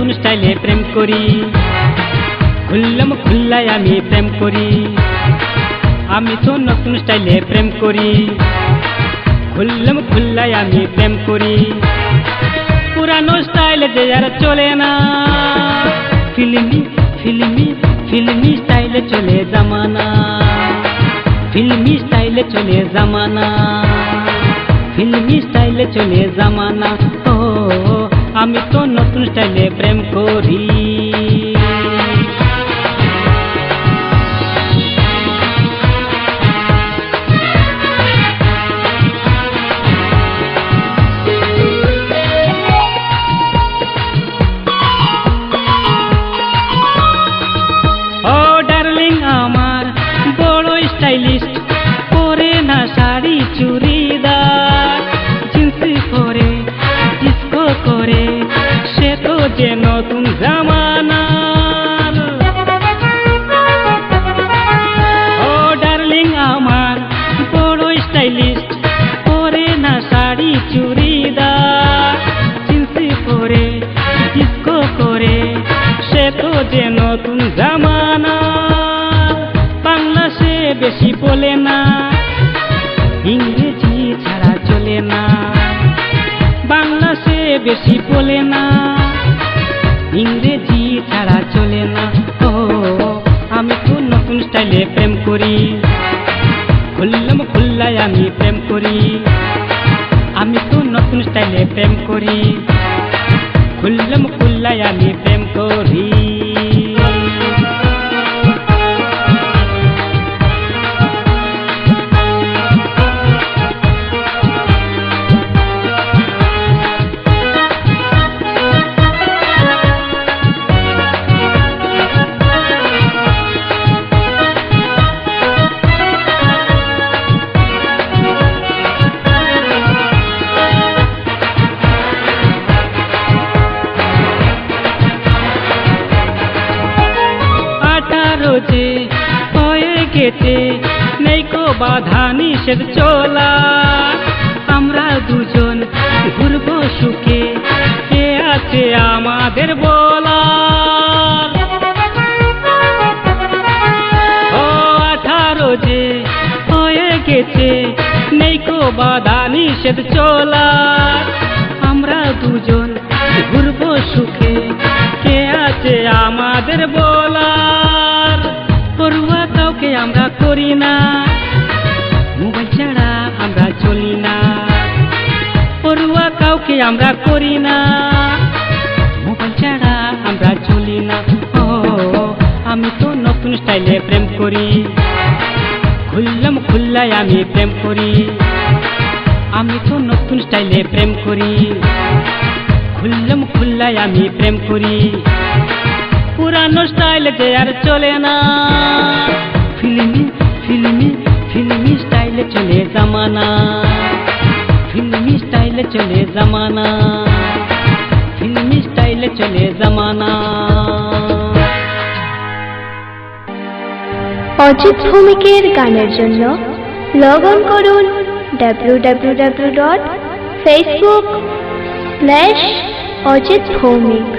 নতুন স্টাইলে প্রেম করি, খুললাম খুল্লায় আমি প্রেম করি। আমি তো নতুন স্টাইলে প্রেম করি, খুললাম খুল্লায় আমি প্রেম করি। পুরানো স্টাইলে যে আর চলে না, ফিল্মি ফিল্মি ফিল্মি স্টাইলে চলে জামানা, ফিল্মি স্টাইলে চলে জামানা, ফিল্মি স্টাইলে চলে জামানা। ও আমি তো নতুন স্টাইলে প্রেম করি। ও ডার্লিং আমার বড় স্টাইলিস্ট, পরে না শাড়ি চুড়িদার, জিন্স পরে ডিস্কো করে, সে তো যে নতুন জামানার। ও ডার্লিং আমার বড় স্টাইলিস্ট, পরে না শাড়ি চুড়িদার, জিন্স পরে ডিস্কো করে, সে তো যে নতুন জামানা। বাংলা সে বেশি বলে না, ইংরেজি ছাড়া চলে না। বাংলা সে বেশি বলে না, ইংরেজি ছাড়া চলে না। ও আমি তো নতুন স্টাইলে প্রেম করি, খুললাম খুল্লায় আমি প্রেম করি। আমি তো নতুন স্টাইলে প্রেম করি, খুললাম খুল্লায় আমি প্রেম করি। যে হয়ে গেছে নেই কো বাধা নিষেধ চলা, আমরা দুজন ঘুরবো সুখে, কে আছে আমাদের বলার। ও 18 যে হয়ে গেছে নেই কো বাধা নিষেধ চলা, আমরা দুজন ঘুরবো সুখে, কে আছে আমাদের বলার। পড়ুয়া কাউকে আমরা করি না, মোবাইল ছাড়া আমরা চলি না। পড়ুয়া কাউকে আমরা করি না, মোবাইল ছাড়া আমরা চলি না। ও আমি তো নতুন স্টাইলে প্রেম করি, খুললাম খুল্লায় আমি প্রেম করি। আমি তো নতুন স্টাইলে প্রেম করি, খুললাম খুল্লায় আমি প্রেম করি। পুরানো স্টাইলে যে আর চলে না, ফিল্মি ফিল্মি ফিল্মি স্টাইলে চলে জামানা, ফিল্মি স্টাইলে চলে জামানা, ফিল্মি স্টাইলে চলে জামানা। অজিত ভৌমিকের গানের জন্য লগ অন করুন www.facebook/অজিত ভৌমিক।